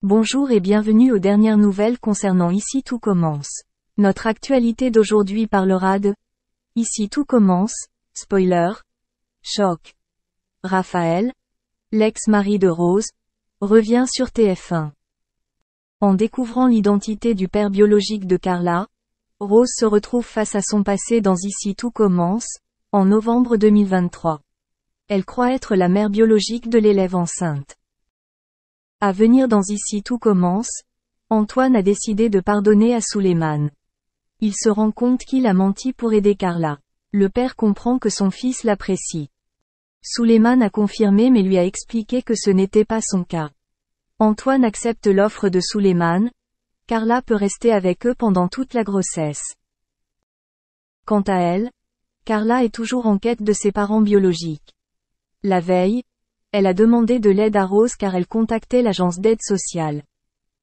Bonjour et bienvenue aux dernières nouvelles concernant Ici tout commence. Notre actualité d'aujourd'hui parlera de Ici tout commence, spoiler, choc. Raphaël, l'ex-mari de Rose, revient sur TF1. En découvrant l'identité du père biologique de Carla, Rose se retrouve face à son passé dans Ici tout commence, en novembre 2023. Elle croit être la mère biologique de l'élève enceinte. À venir dans Ici tout commence, Antoine a décidé de pardonner à Souleymane. Il se rend compte qu'il a menti pour aider Carla. Le père comprend que son fils l'apprécie. Souleymane a confirmé mais lui a expliqué que ce n'était pas son cas. Antoine accepte l'offre de Souleymane. Carla peut rester avec eux pendant toute la grossesse. Quant à elle, Carla est toujours en quête de ses parents biologiques. La veille, elle a demandé de l'aide à Rose car elle contactait l'agence d'aide sociale.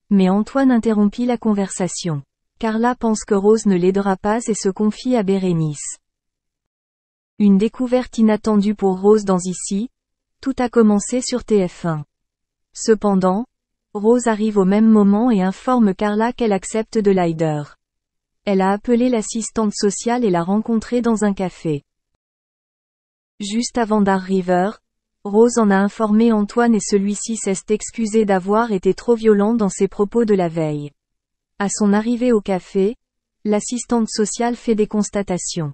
Mais Antoine interrompit la conversation. Carla pense que Rose ne l'aidera pas et se confie à Bérénice. Une découverte inattendue pour Rose dans Ici, tout a commencé sur TF1. Cependant, Rose arrive au même moment et informe Carla qu'elle accepte de l'aider. Elle a appelé l'assistante sociale et l'a rencontrée dans un café. Juste avant Dar River, Rose en a informé Antoine et celui-ci s'est excusé d'avoir été trop violent dans ses propos de la veille. À son arrivée au café, l'assistante sociale fait des constatations.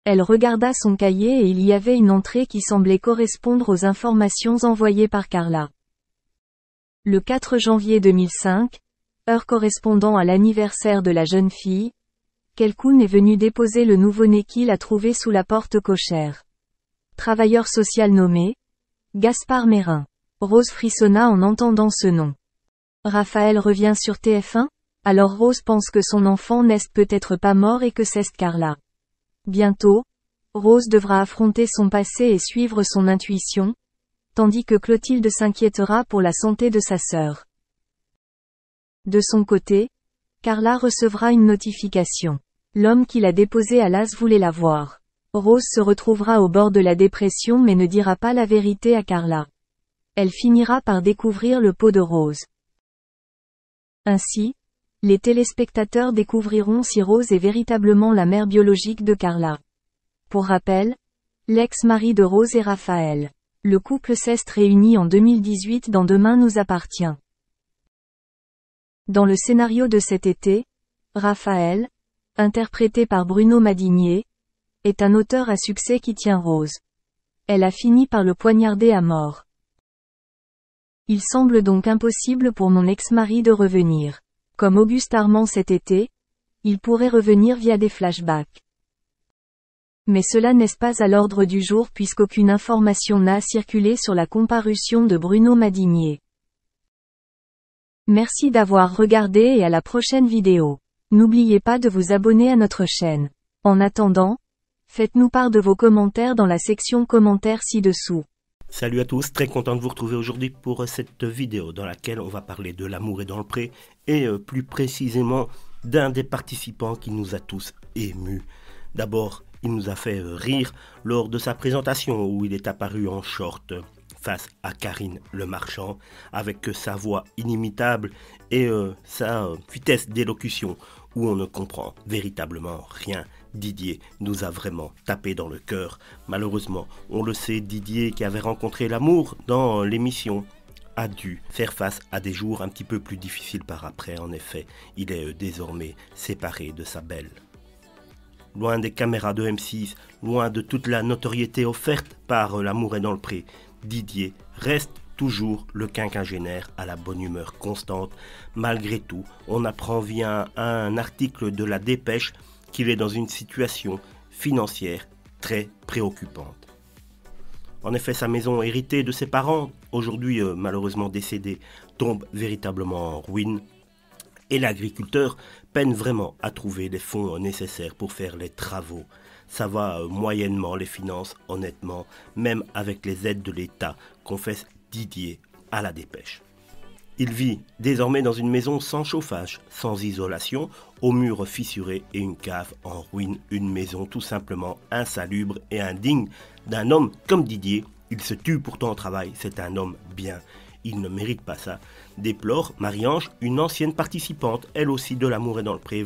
Elle regarda son cahier et il y avait une entrée qui semblait correspondre aux informations envoyées par Carla. Le 4 janvier 2005, heure correspondant à l'anniversaire de la jeune fille, Kelkoun est venu déposer le nouveau-né qu'il a trouvé sous la porte cochère. Travailleur social nommé Gaspard Mérin. Rose frissonna en entendant ce nom. Raphaël revient sur TF1, alors Rose pense que son enfant n'est peut-être pas mort et que c'est Carla. Bientôt, Rose devra affronter son passé et suivre son intuition, tandis que Clotilde s'inquiétera pour la santé de sa sœur. De son côté, Carla recevra une notification. L'homme qui l'a déposée à l'AS voulait la voir. Rose se retrouvera au bord de la dépression mais ne dira pas la vérité à Carla. Elle finira par découvrir le pot de Rose. Ainsi, les téléspectateurs découvriront si Rose est véritablement la mère biologique de Carla. Pour rappel, l'ex-mari de Rose est Raphaël. Le couple s'est réuni en 2018 dans Demain nous appartient. Dans le scénario de cet été, Raphaël, interprété par Bruno Madinier, est un auteur à succès qui tient Rose. Elle a fini par le poignarder à mort. Il semble donc impossible pour mon ex-mari de revenir. Comme Auguste Armand cet été, il pourrait revenir via des flashbacks. Mais cela n'est pas à l'ordre du jour puisqu'aucune information n'a circulé sur la comparution de Bruno Madinier. Merci d'avoir regardé et à la prochaine vidéo. N'oubliez pas de vous abonner à notre chaîne. En attendant, faites-nous part de vos commentaires dans la section commentaires ci-dessous. Salut à tous, très content de vous retrouver aujourd'hui pour cette vidéo dans laquelle on va parler de L'amour est dans le pré et plus précisément d'un des participants qui nous a tous émus. D'abord, il nous a fait rire lors de sa présentation où il est apparu en short face à Karine Le Marchand avec sa voix inimitable et sa vitesse d'élocution où on ne comprend véritablement rien. Didier nous a vraiment tapé dans le cœur. Malheureusement, on le sait, Didier qui avait rencontré l'amour dans l'émission a dû faire face à des jours un petit peu plus difficiles par après. En effet, il est désormais séparé de sa belle. Loin des caméras de M6, loin de toute la notoriété offerte par L'amour est dans le pré, Didier reste toujours le quinquagénaire à la bonne humeur constante. Malgré tout, on apprend via un article de La Dépêche qu'il est dans une situation financière très préoccupante. En effet, sa maison héritée de ses parents, aujourd'hui malheureusement décédés, tombe véritablement en ruine. Et l'agriculteur peine vraiment à trouver les fonds nécessaires pour faire les travaux. Ça va moyennement les finances, honnêtement, même avec les aides de l'État, confesse Didier à La Dépêche. Il vit désormais dans une maison sans chauffage, sans isolation, aux murs fissurés et une cave en ruine, une maison tout simplement insalubre et indigne d'un homme comme Didier. Il se tue pourtant au travail, c'est un homme bien. il ne mérite pas ça, déplore Marie-Ange, une ancienne participante, elle aussi de L'amour est dans le pré.